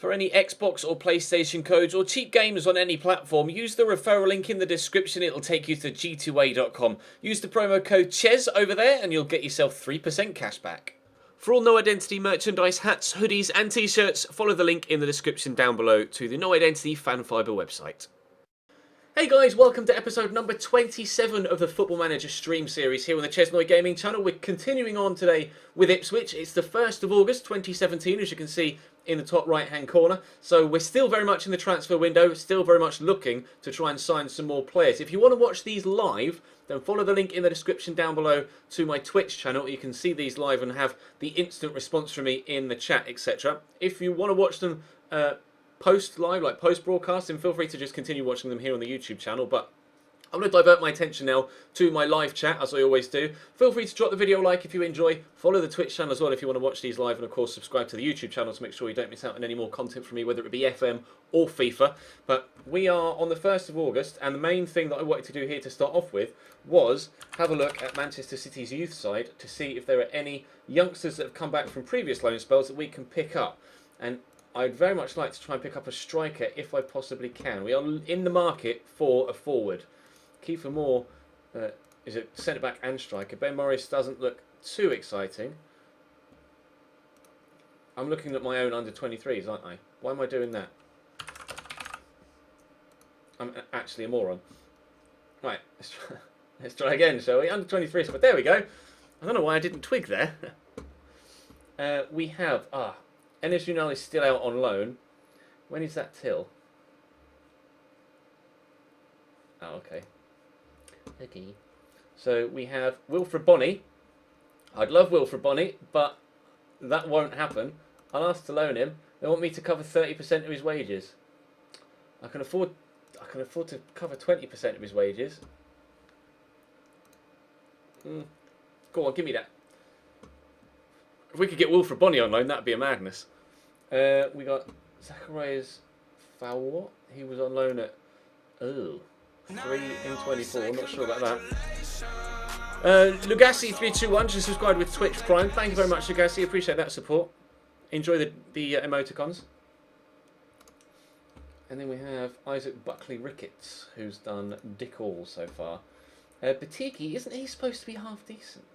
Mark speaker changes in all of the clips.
Speaker 1: For any Xbox or PlayStation codes or cheap games on any platform, use the referral link in the description. It'll take you to g2a.com. Use the promo code CHES over there and you'll get yourself 3% cash back. For all No Identity merchandise, hats, hoodies and t-shirts, follow the link in the description down below to the No Identity Fan Fibre website. Hey guys, welcome to episode number 27 of the Football Manager stream series here on the Chesnoy Gaming channel. We're continuing on today with Ipswich. It's the 1st of August 2017, as you can see in the top right hand corner. So we're still very much in the transfer window, still very much looking to try and sign some more players. If you want to watch these live, then follow the link in the description down below to my Twitch channel. You can see these live and have the instant response from me in the chat, etc. If you want to watch them post live, like post broadcasting, feel free to just continue watching them here on the YouTube channel. But I'm going to divert my attention now to my live chat, as I always do. Feel free to drop the video a like if you enjoy. Follow the Twitch channel as well if you want to watch these live. And of course, subscribe to the YouTube channel to make sure you don't miss out on any more content from me, whether it be FM or FIFA. But we are on the 1st of August, and the main thing that I wanted to do here to start off with was have a look at Manchester City's youth side to see if there are any youngsters that have come back from previous loan spells that we can pick up. And I'd very much like to try and pick up a striker if I possibly can. We are in the market for a forward. Kiefer Moore is a centre-back and striker. Ben Morris doesn't look too exciting. I'm looking at my own under-23s, aren't I? Why am I doing that? I'm actually a moron. Right, let's try again, shall we? Under-23s, but there we go. I don't know why I didn't twig there. We have... Enes Ünal is still out on loan. When is that till? Oh, okay. Okay. So we have Wilfred Bonney. I'd love Wilfred Bonney, but that won't happen. I'll ask to loan him. They want me to cover 30% of his wages. I can afford to cover 20% of his wages. Go on, give me that. If we could get Wilfred Bonney on loan, that'd be a madness. We got Zacharias Fawot. He was on loan at 3 in 24. I'm not sure about that. Lugassi321 just subscribed with Twitch Prime. Thank you very much, Lugassi. Appreciate that support. Enjoy the emoticons. And then we have Isaac Buckley Ricketts, who's done dick all so far. Batiki, isn't he supposed to be half decent?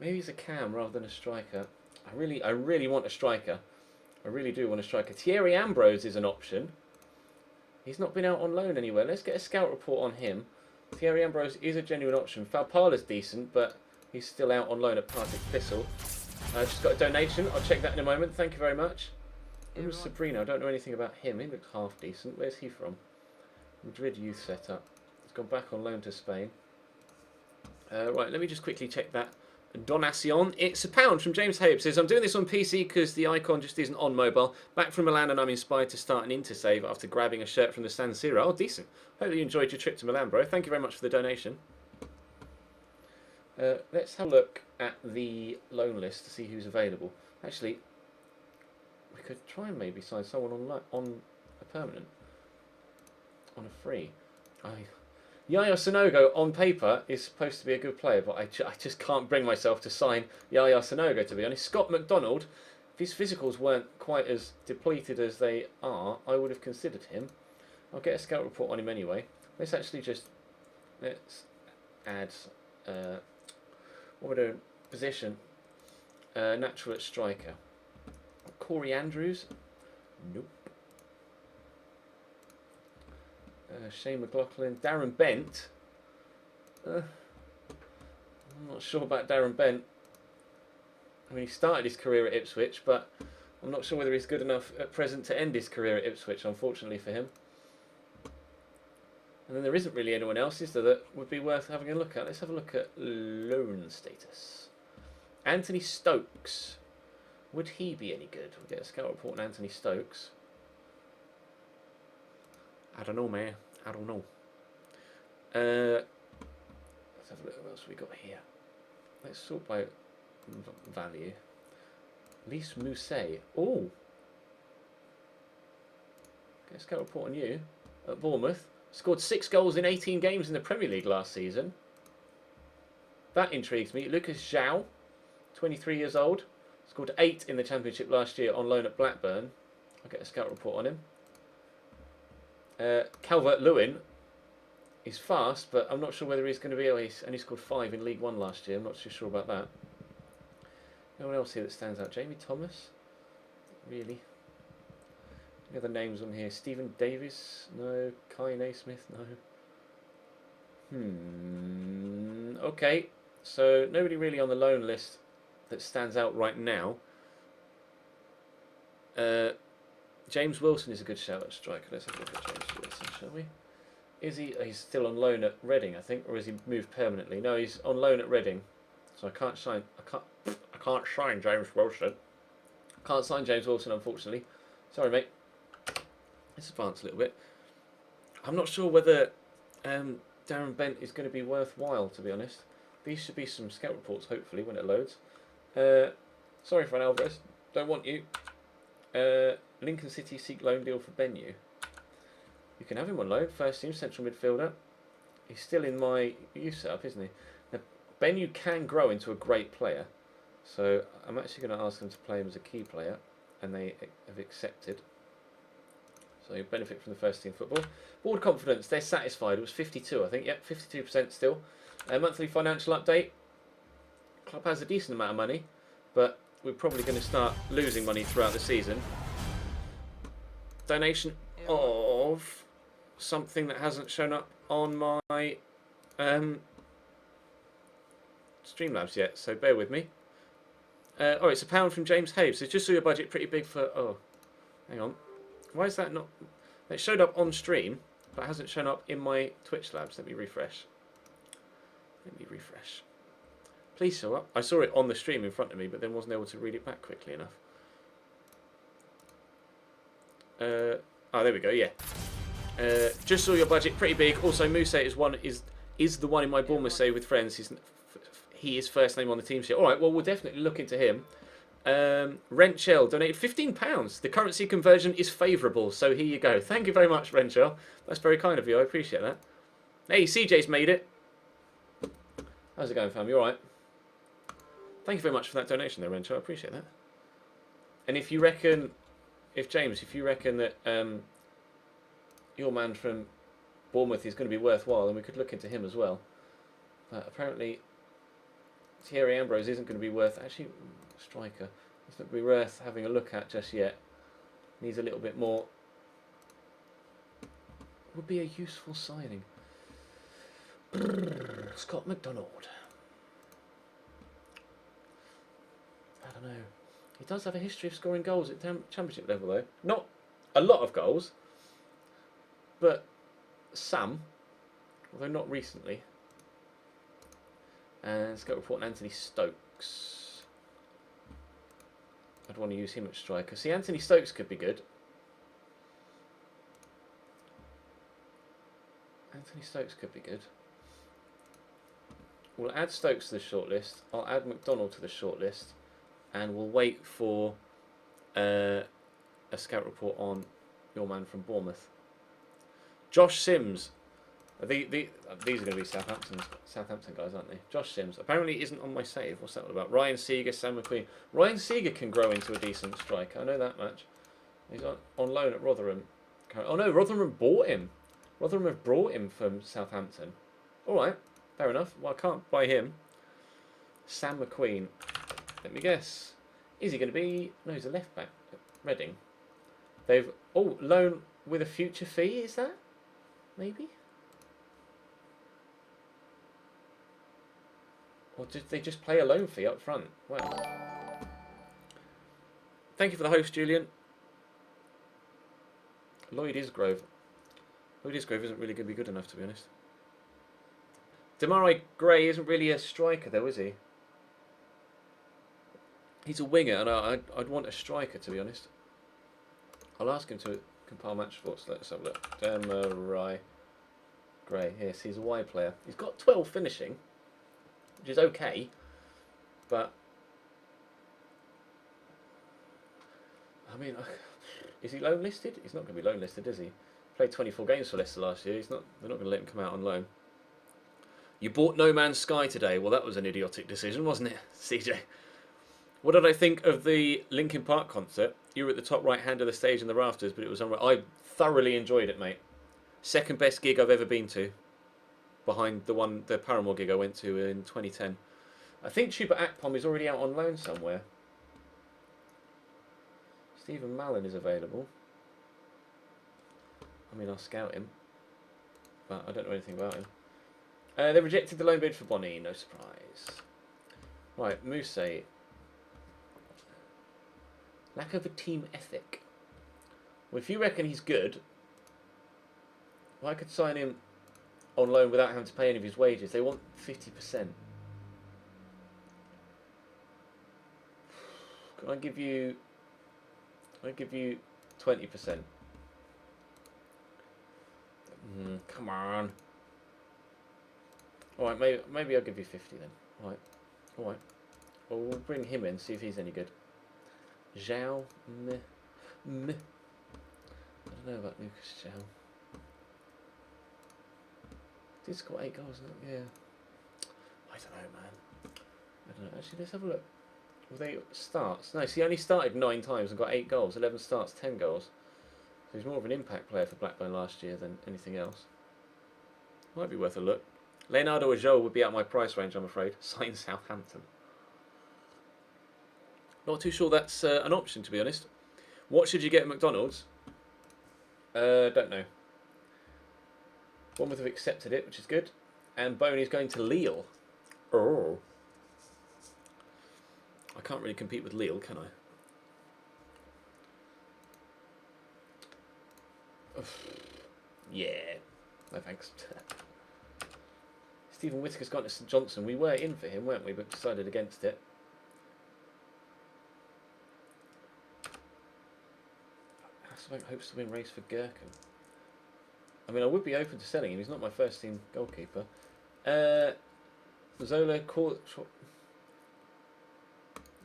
Speaker 1: Maybe he's a cam rather than a striker. I really want a striker. I really do want a striker. Thierry Ambrose is an option. He's not been out on loan anywhere. Let's get a scout report on him. Thierry Ambrose is a genuine option. Falpala's decent, but he's still out on loan at Partick Thistle. Just got a donation. I'll check that in a moment. Thank you very much. Who was Sabrina? I don't know anything about him. He looks half decent. Where's he from? Madrid youth setup. He's gone back on loan to Spain. Right, let me just quickly check that. Donation. It's £1 from James Hayab. Says, I'm doing this on PC because the icon just isn't on mobile. Back from Milan and I'm inspired to start an intersave after grabbing a shirt from the San Siro. Oh, decent. Hope you enjoyed your trip to Milan, bro. Thank you very much for the donation. Let's have a look at the loan list to see who's available. Actually, we could try and maybe sign someone on a permanent. On a free. Yaya Sanogo, on paper, is supposed to be a good player, but I just can't bring myself to sign Yaya Sanogo, to be honest. Scott McDonald, if his physicals weren't quite as depleted as they are, I would have considered him. I'll get a scout report on him anyway. Let's actually just... Let's add... what we're doing? Position. Natural at striker. Corey Andrews? Nope. Shane McLaughlin, Darren Bent. I'm not sure about Darren Bent. I mean, he started his career at Ipswich, but I'm not sure whether he's good enough at present to end his career at Ipswich, unfortunately for him. And then there isn't really anyone else, is there, that would be worth having a look at. Let's have a look at loan status. Anthony Stokes. Would he be any good? We'll get a scout report on Anthony Stokes. I don't know, man. I don't know. Let's have a look at what else we got here. Let's sort by value. Lise Mousset. Oh! Get a scout report on you. At Bournemouth. Scored 6 goals in 18 games in the Premier League last season. That intrigues me. Lucas Zhao, 23 years old. Scored 8 in the Championship last year on loan at Blackburn. I'll get a scout report on him. Calvert-Lewin is fast, but I'm not sure whether he's going to be... Oh, he's only scored 5 in League One last year. I'm not too sure about that. No one else here that stands out. Jamie Thomas? Really? Any other names on here? Stephen Davis? No. Kai Naismith? No. Okay. So, nobody really on the loan list that stands out right now. James Wilson is a good shout at striker. Let's have a look at James Wilson, shall we? Is he? He's still on loan at Reading, I think, or has he moved permanently? No, he's on loan at Reading, so I can't sign James Wilson. Can't sign James Wilson, unfortunately. Sorry, mate. Let's advance a little bit. I'm not sure whether Darren Bent is going to be worthwhile, to be honest. These should be some scout reports, hopefully, when it loads. Sorry, Fran Alvarez. Don't want you. Lincoln City seek loan deal for Benyu. You can have him on loan. First team, central midfielder. He's still in my youth setup, isn't he? Now, Benyu can grow into a great player. So I'm actually going to ask them to play him as a key player. And they have accepted. So you benefit from the first team football. Board confidence, they're satisfied. It was 52, I think. Yep, 52% still. Monthly financial update. Club has a decent amount of money. But we're probably going to start losing money throughout the season. Donation of something that hasn't shown up on my Streamlabs yet, so bear with me. Oh, it's £1 from James Haves. So just saw your budget pretty big for... Oh, hang on. Why is that not... It showed up on stream, but hasn't shown up in my Twitch labs. Let me refresh. Please show up. I saw it on the stream in front of me, but then wasn't able to read it back quickly enough. Oh, there we go. Yeah. Just saw your budget, pretty big. Also, Mousse is the one in my Bournemouth save with friends. He is first name on the team sheet. All right. Well, we'll definitely look into him. Rentshell donated £15. The currency conversion is favourable, so here you go. Thank you very much, Rentshell. That's very kind of you. I appreciate that. Hey, CJ's made it. How's it going, fam? You all right? Thank you very much for that donation there, Rentshell. I appreciate that. And if you reckon... James, if you reckon that your man from Bournemouth is going to be worthwhile, then we could look into him as well. But apparently, Thierry Ambrose isn't going to be worth... Actually, striker. It's not going to be worth having a look at just yet. Needs a little bit more. Would be a useful signing. Scott McDonald. I don't know. He does have a history of scoring goals at championship level, though. Not a lot of goals, but some, although not recently. And let's go report on Anthony Stokes. I'd want to use him at striker. See, Anthony Stokes could be good. We'll add Stokes to the shortlist. I'll add McDonald to the shortlist. And we'll wait for a scout report on your man from Bournemouth. Josh Sims. These are going to be Southampton guys, aren't they? Josh Sims. Apparently isn't on my save. What's that all about? Ryan Seeger, Sam McQueen. Ryan Seeger can grow into a decent striker. I know that much. He's on loan at Rotherham. Oh no, Rotherham bought him. Rotherham have brought him from Southampton. Alright, fair enough. Well, I can't buy him. Sam McQueen. Let me guess. Is he going to be... No, he's a left back at Reading. They've... Oh, loan with a future fee, is that? Maybe? Or did they just play a loan fee up front? Well. Thank you for the host, Julian. Lloyd Isgrove. Lloyd Isgrove isn't really going to be good enough, to be honest. Demarai Gray isn't really a striker, though, is he? He's a winger, and I'd want a striker, to be honest. I'll ask him to compile match reports. Let's have a look. Demarai Gray. Yes, he's a wide player. He's got 12 finishing, which is okay, but I mean, is he loan listed? He's not going to be loan listed, is he? Played 24 games for Leicester last year. They're not going to let him come out on loan. You bought No Man's Sky today. Well, that was an idiotic decision, wasn't it, CJ? What did I think of the Linkin Park concert? You were at the top right hand of the stage in the rafters, but it was I thoroughly enjoyed it, mate. Second best gig I've ever been to, behind the Paramore gig I went to in 2010. I think Tuba Akpom is already out on loan somewhere. Stephen Mallon is available. I mean, I'll scout him, but I don't know anything about him. They rejected the loan bid for Bonnie, no surprise. Right, Mousse. Lack of a team ethic. Well, if you reckon he's good, well, I could sign him on loan without having to pay any of his wages. They want 50%. Can I give you 20%. Come on. All right, maybe I'll give you 50 then. All right. Well, we'll bring him in, see if he's any good. Zhao, meh. I don't know about Lucas Zhao. Did score 8 goals, isn't it? Yeah. I don't know, man. I don't know. Actually, let's have a look. Well, they starts. No, see, he only started 9 times and got 8 goals. 11 starts, 10 goals. So he's more of an impact player for Blackburn last year than anything else. Might be worth a look. Leonardo Ajol would be out of my price range, I'm afraid. Sign Southampton. Not too sure that's an option, to be honest. What should you get at McDonald's? Don't know. Bournemouth have accepted it, which is good. And Boney's going to Lille. Oh. I can't really compete with Lille, can I? Yeah. No thanks. Stephen Whittaker's gone to St Johnson. We were in for him, weren't we? But decided against it. Hasselbank hopes to win race for Gherkin. I mean, I would be open to selling him. He's not my first team goalkeeper. Zola,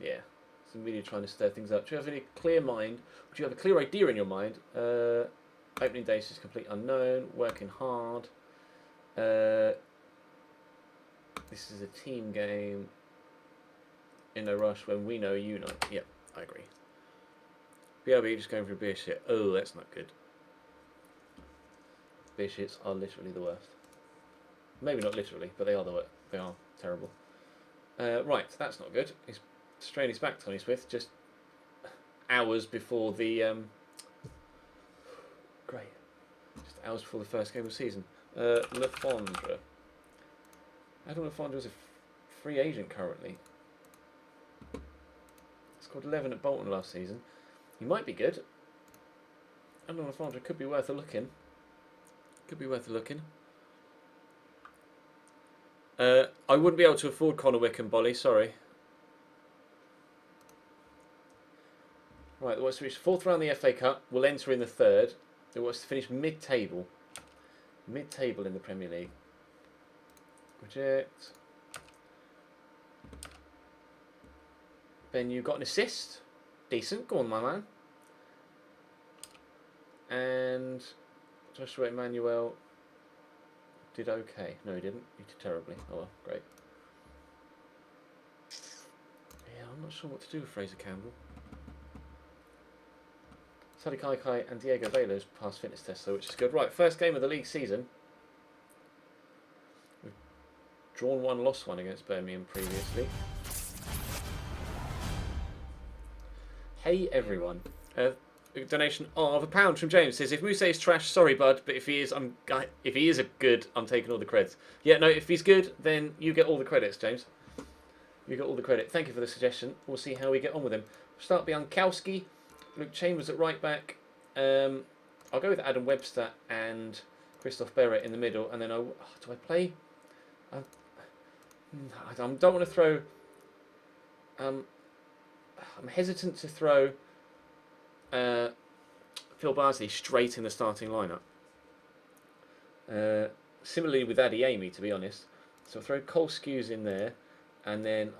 Speaker 1: yeah, some media trying to stir things up. Do you have any clear mind? Do you have a clear idea in your mind? Opening days is complete unknown. Working hard. This is a team game. In no rush when we know you know. Yep, I agree. BRB just going for a beer shit. Oh, that's not good. Beer shits are literally the worst. Maybe not literally, but they are the worst. They are terrible. Right, that's not good. He's straining his back, Tony Smith, just hours before the great. Just hours before the first game of the season. Lefondre. Adam Lefondre is a free agent currently. Scored 11 at Bolton last season. He might be good. Adam Lefondre could be worth a look in. I wouldn't be able to afford Connor Wickham, Bolly, sorry. Right, what's reached 4th round of the FA Cup. We'll enter in the 3rd. It was to finish mid-table. Mid-table in the Premier League. Reject. Ben, you got an assist. Decent. Go on, my man. And Joshua Emmanuel did okay. No, he didn't. He did terribly. Oh well, great. Yeah, I'm not sure what to do with Fraser Campbell. Sadi Kai and Diego Velo's passed fitness test, so which is good. Right, first game of the league season. We've drawn 1, lost 1 against Birmingham previously. Hey everyone. Donation of £1 from James says, if Mousse is trash, sorry bud, but if he is a good, I'm taking all the credits. Yeah, no, if he's good, then you get all the credits, James. You get all the credit. Thank you for the suggestion. We'll see how we get on with him. We'll start Biankowski, Luke Chambers at right back. I'll go with Adam Webster and Christoph Barrett in the middle, and then do I play? I don't want to throw. I'm hesitant to throw Phil Barsley straight in the starting lineup. Similarly with Adeyemi, to be honest. So I'll throw Cole Skews in there, and then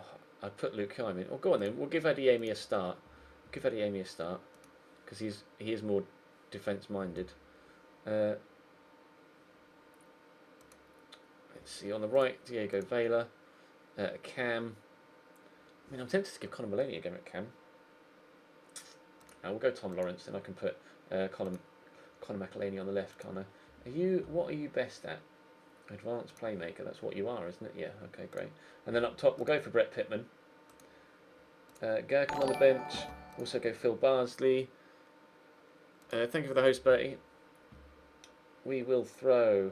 Speaker 1: I'd put Luke Kime in. Oh, go on then. We'll give Adeyemi a start. Because he is more defence-minded. Let's see, on the right, Diego Vela, Cam, I mean, I'm tempted to give Conor Mulaney a game at Cam. We'll go Tom Lawrence, then I can put Conor McAlaney on the left, can't I? What are you best at? Advanced playmaker, that's what you are, isn't it? Yeah, okay, great. And then up top, we'll go for Brett Pittman. Gherkin on the bench. Also go Phil Barsley. Thank you for the host, Bertie. We will throw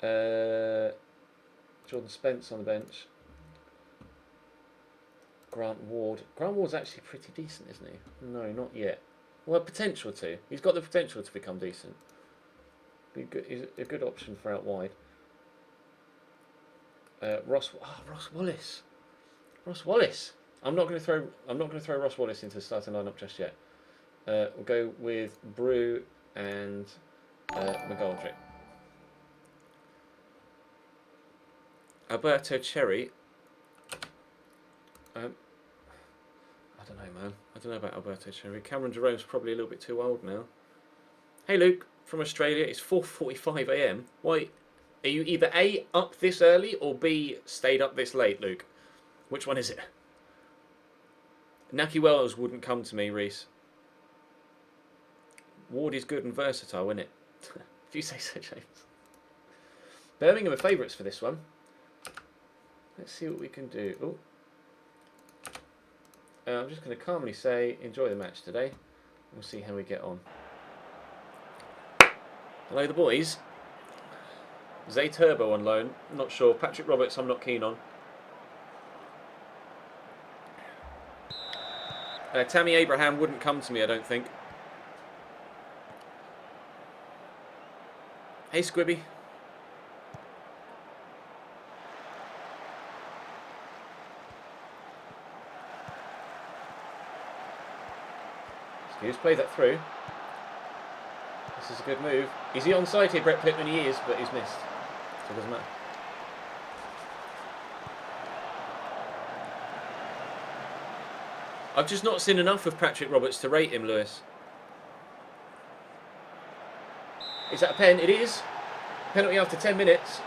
Speaker 1: Jordan Spence on the bench. Grant Ward. Grant Ward's actually pretty decent, isn't he? No, not yet. Well, potential to. He's got the potential to become decent. He's a good option for out wide. Ross Wallace. Ross Wallace. I'm not going to throw Ross Wallace into the starting lineup just yet. We'll go with Brew and McGoldrick. Alberto Cherry. I don't know, man. I don't know about Alberto Cherry. Cameron Jerome's probably a little bit too old now. Hey, Luke, from Australia. It's 4:45 AM. Why? Are you either A, up this early, or B, stayed up this late, Luke? Which one is it? Naki Wells wouldn't come to me, Reese. Ward is good and versatile, isn't it? If you say so, James. Birmingham are favourites for this one. Let's see what we can do. Oh. I'm just going to calmly say, enjoy the match today. We'll see how we get on. Hello, the boys. Zay Turbo on loan. Not sure. Patrick Roberts, I'm not keen on. Tammy Abraham wouldn't come to me, I don't think. Hey, Squibby. Tues, play that through. This is a good move. Is he onside here, Brett Pittman? He is, but he's missed. So it doesn't matter. I've just not seen enough of Patrick Roberts to rate him, Lewis. Is that a pen? It is. Penalty after 10 minutes.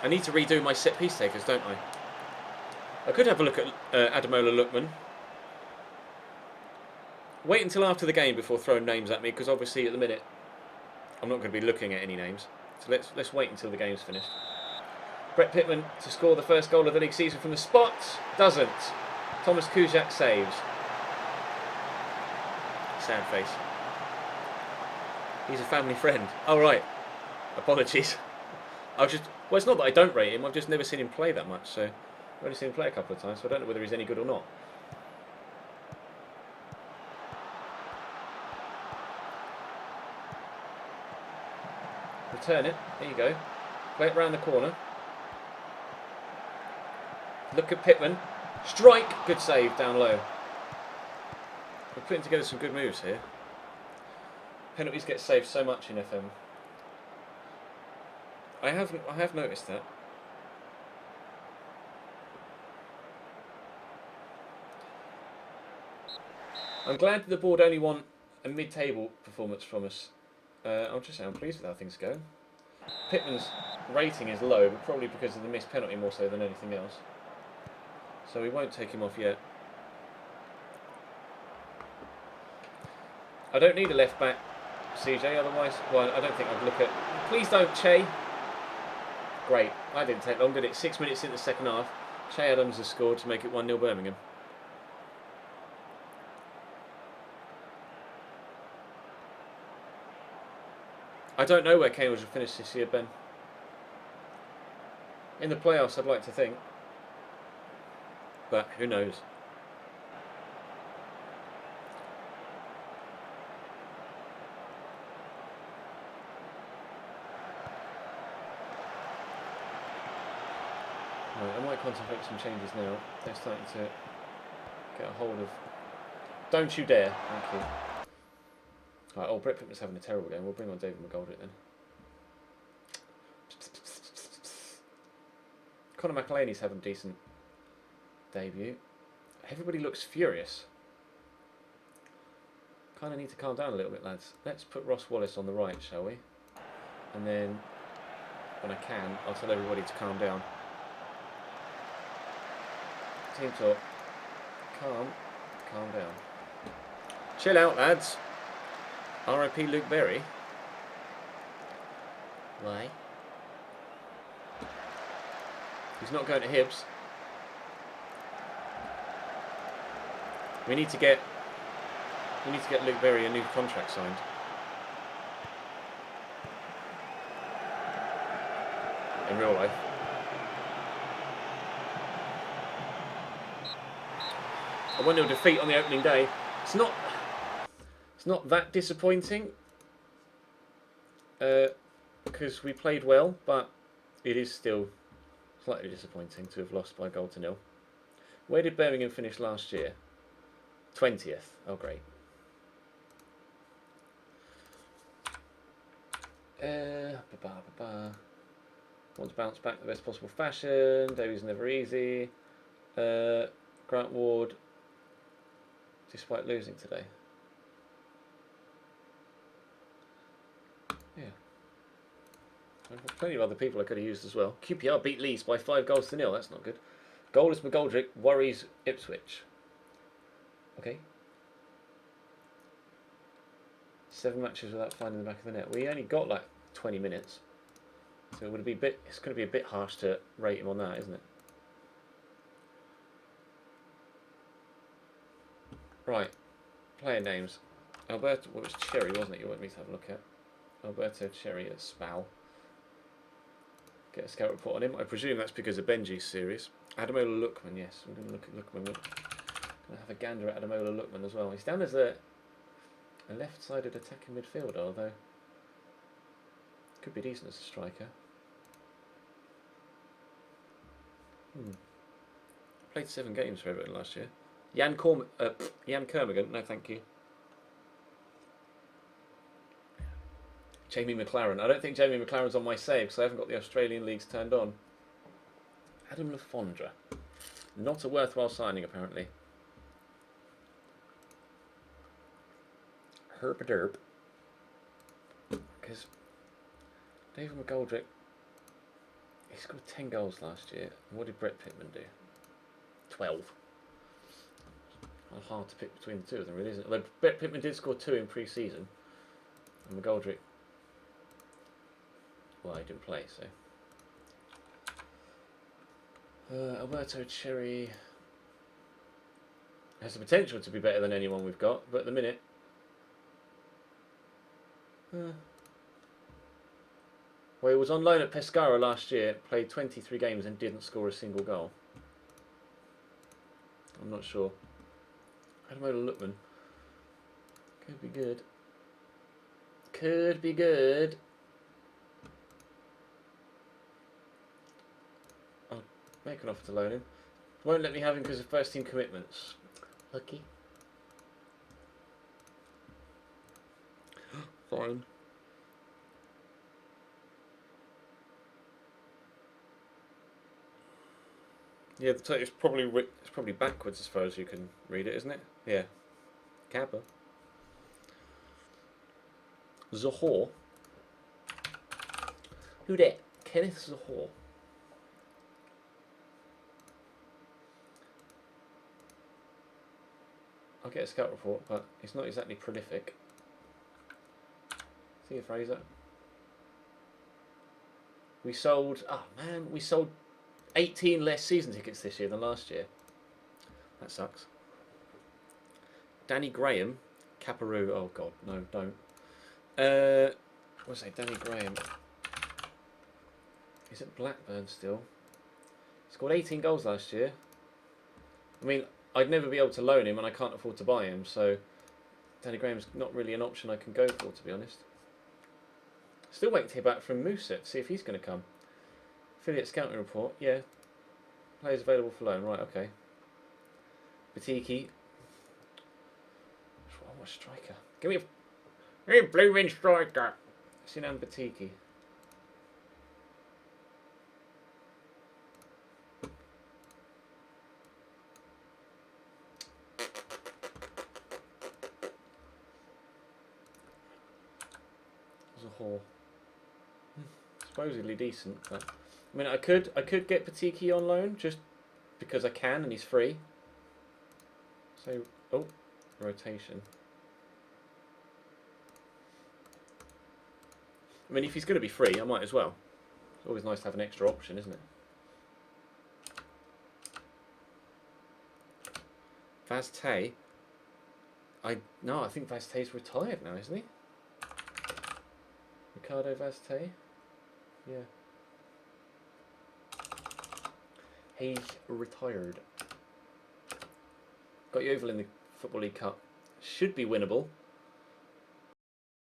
Speaker 1: I need to redo my set piece takers, don't I? I could have a look at Ademola Lookman. Wait until after the game before throwing names at me, because obviously at the minute I'm not going to be looking at any names. So let's wait until the game's finished. Brett Pittman to score the first goal of the league season from the spot. Doesn't. Thomas Kuzak saves. Sad face. He's a family friend. Oh, right. Apologies. Well, it's not that I don't rate him. I've just never seen him play that much. So I've only seen him play a couple of times, so I don't know whether he's any good or not. Return it. There you go. Play it round the corner. Look at Pittman. Strike. Good save down low. We're putting together some good moves here. Penalties get saved so much in FM. I have noticed that. I'm glad the board only want a mid-table performance from us. I'm pleased with how things go. Pittman's rating is low, but probably because of the missed penalty more so than anything else. So we won't take him off yet. I don't need a left back, CJ, otherwise, well, I don't think I'd look at... Please don't, Che. Great. I didn't take long, did it? 6 minutes in the second half. Che Adams has scored to make it 1-0 Birmingham. I don't know where Cambridge will finish this year, Ben. In the playoffs, I'd like to think. But who knows? Right, I might contemplate some changes now. They're starting to get a hold of... Don't you dare. Thank you. Right, oh, Brett Pittman's having a terrible game. We'll bring on David McGoldrick then. Conor McAlaney's having a decent debut. Everybody looks furious. Kind of need to calm down a little bit, lads. Let's put Ross Wallace on the right, shall we? And then, when I can, I'll tell everybody to calm down. Team talk. Calm down. Chill out, lads. R.I.P. Luke Berry. Why? He's not going to Hibs. We need to get Luke Berry a new contract signed. In real life. A 1-0 defeat on the opening day. It's not that disappointing. Because we played well, but it is still slightly disappointing to have lost by a goal to nil. Where did Birmingham finish last year? 20th. Oh, great. Want to bounce back the best possible fashion. Davies never easy. Grant Ward, despite losing today. Yeah. Plenty of other people I could have used as well. QPR beat Leeds by 5-0. That's not good. Goalless McGoldrick worries Ipswich. Okay. 7 matches without finding the back of the net. We only got like 20 minutes. So it would be it's going to be a bit harsh to rate him on that, isn't it? Right. Player names. Alberto, well, it was Cherry, wasn't it? You wanted me to have a look at. Alberto Cherry at Spal. Get a scout report on him. I presume that's because of Benji's series. Adamola Lookman, yes. We're going to look at Lookman. We're going to have a gander at Adamola Lookman as well. He's down as a left-sided attacking midfielder, although could be decent as a striker. Played 7 games for Everton last year. Jan Kermigan, no thank you. Jamie McLaren. I don't think Jamie McLaren's on my save because I haven't got the Australian leagues turned on. Adam Lafondra. Not a worthwhile signing, apparently. Herpaderp. Because David McGoldrick, he scored 10 goals last year. And what did Brett Pittman do? 12. Hard to pick between the two of them, really, isn't it? Although Brett Pittman did score 2 in pre-season. And McGoldrick, well, he didn't play, so. Alberto Cherry has the potential to be better than anyone we've got, but at the minute, well, he was on loan at Pescara last year, played 23 games and didn't score a single goal. I'm not sure. Adamola Lookman. Could be good. Could be good. I'll make an offer to loan him. Won't let me have him because of first team commitments. Lucky. Fine. Yeah, it's probably backwards as far as you can read it, isn't it? Yeah. Kappa. Zohor. Who that? Kenneth Zohor. I'll get a scout report, but it's not exactly prolific. See you, Fraser. We sold 18 less season tickets this year than last year. That sucks. Danny Graham, Caparoo. Oh God, no, don't. What's that? Danny Graham. He's at Blackburn still. He scored 18 goals last year. I mean, I'd never be able to loan him, and I can't afford to buy him. So, Danny Graham's not really an option I can go for, to be honest. Still waiting to hear back from Musa to see if he's going to come. Affiliate scouting report, yeah. Players available for loan, right, okay. Batiki. What striker? Give me a blue-ring striker. Sinan Batiki. As a whole. Supposedly decent, but I mean, I could get Batiki on loan, just because I can and he's free. So, oh, rotation. I mean, if he's going to be free, I might as well. It's always nice to have an extra option, isn't it? Vaztey. I think Vaztey's retired now, isn't he? Ricardo Vaztey. Yeah. He's retired. Got Yeovil in the Football League Cup. Should be winnable.